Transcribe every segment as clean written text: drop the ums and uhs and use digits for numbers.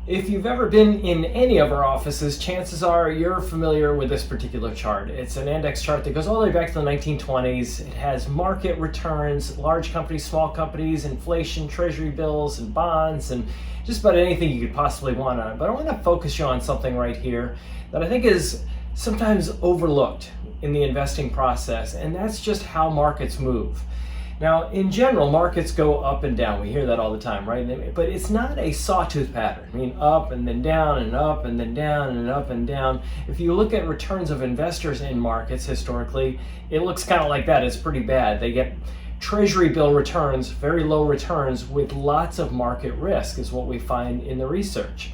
If you've ever been in any of our offices, chances are you're familiar with this particular chart. It's an index chart that goes all the way back to the 1920s. It has market returns, large companies, small companies, inflation, treasury bills, and bonds, and just about anything you could possibly want on it. But I want to focus you on something right here that I think is sometimes overlooked in the investing process, and that's just how markets move. Now, in general, markets go up and down. We hear that all the time, right? But it's not a sawtooth pattern. I mean, up and then down and up and then down and up and down. If you look at returns of investors in markets historically, it looks kind of like that. It's pretty bad. They get treasury bill returns, very low returns with lots of market risk is what we find in the research.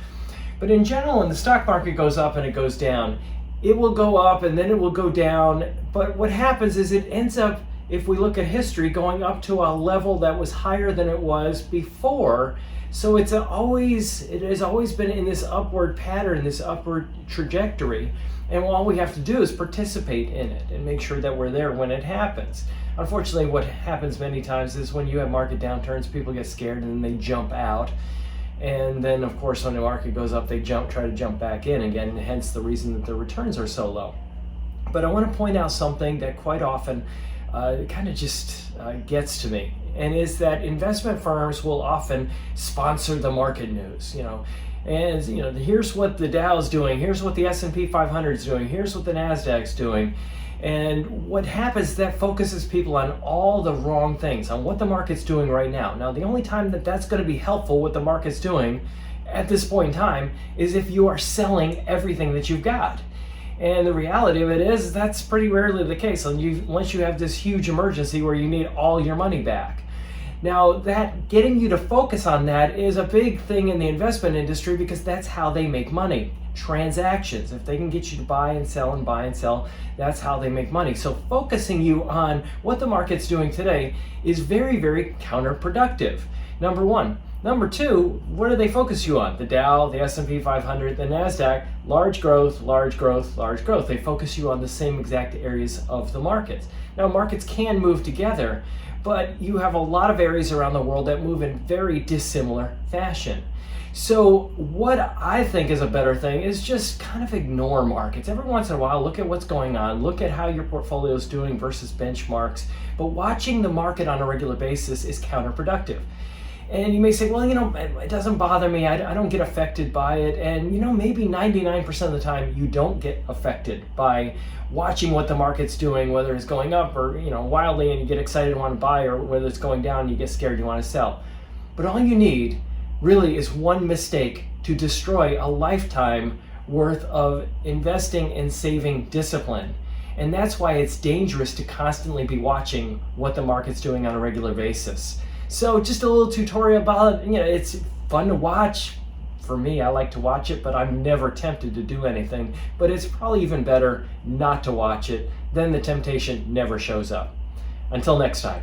But in general, when the stock market goes up and it goes down, it will go up and then it will go down. But what happens is it ends up, if we look at history, going up to a level that was higher than it was before. So it has always been in this upward pattern, this upward trajectory. And all we have to do is participate in it and make sure that we're there when it happens. Unfortunately, what happens many times is when you have market downturns, people get scared and then they jump out. And then, of course, when the market goes up, they try to jump back in again, hence the reason that the returns are so low. But I want to point out something that quite often kind of just gets to me, and is that investment firms will often sponsor the market news, and here's what the Dow is doing, here's what the S&P 500 is doing, here's what the NASDAQ is doing. And what happens, that focuses people on all the wrong things, on what the market's doing right now. Now, the only time that that's going to be helpful, what the market's doing at this point in time, is if you are selling everything that you've got. And the reality of it is that's pretty rarely the case unless you have this huge emergency where you need all your money back. Now, that getting you to focus on that is a big thing in the investment industry because that's how they make money. Transactions. If they can get you to buy and sell, that's how they make money. So focusing you on what the market's doing today is very, very counterproductive. Number one. Number two, what do they focus you on? The Dow, the S&P 500, the NASDAQ, large growth, large growth, large growth. They focus you on the same exact areas of the markets. Now, markets can move together, but you have a lot of areas around the world that move in very dissimilar fashion. So what I think is a better thing is just kind of ignore markets. Every once in a while, look at what's going on, look at how your portfolio is doing versus benchmarks, but watching the market on a regular basis is counterproductive. And you may say, well, it doesn't bother me. I don't get affected by it. And, maybe 99% of the time you don't get affected by watching what the market's doing, whether it's going up or, wildly and you get excited and want to buy, or whether it's going down and you get scared and you want to sell. But all you need really is one mistake to destroy a lifetime worth of investing and saving discipline. And that's why it's dangerous to constantly be watching what the market's doing on a regular basis. So just a little tutorial about it. It's fun to watch. For me, I like to watch it, but I'm never tempted to do anything. But it's probably even better not to watch it. Then the temptation never shows up. Until next time.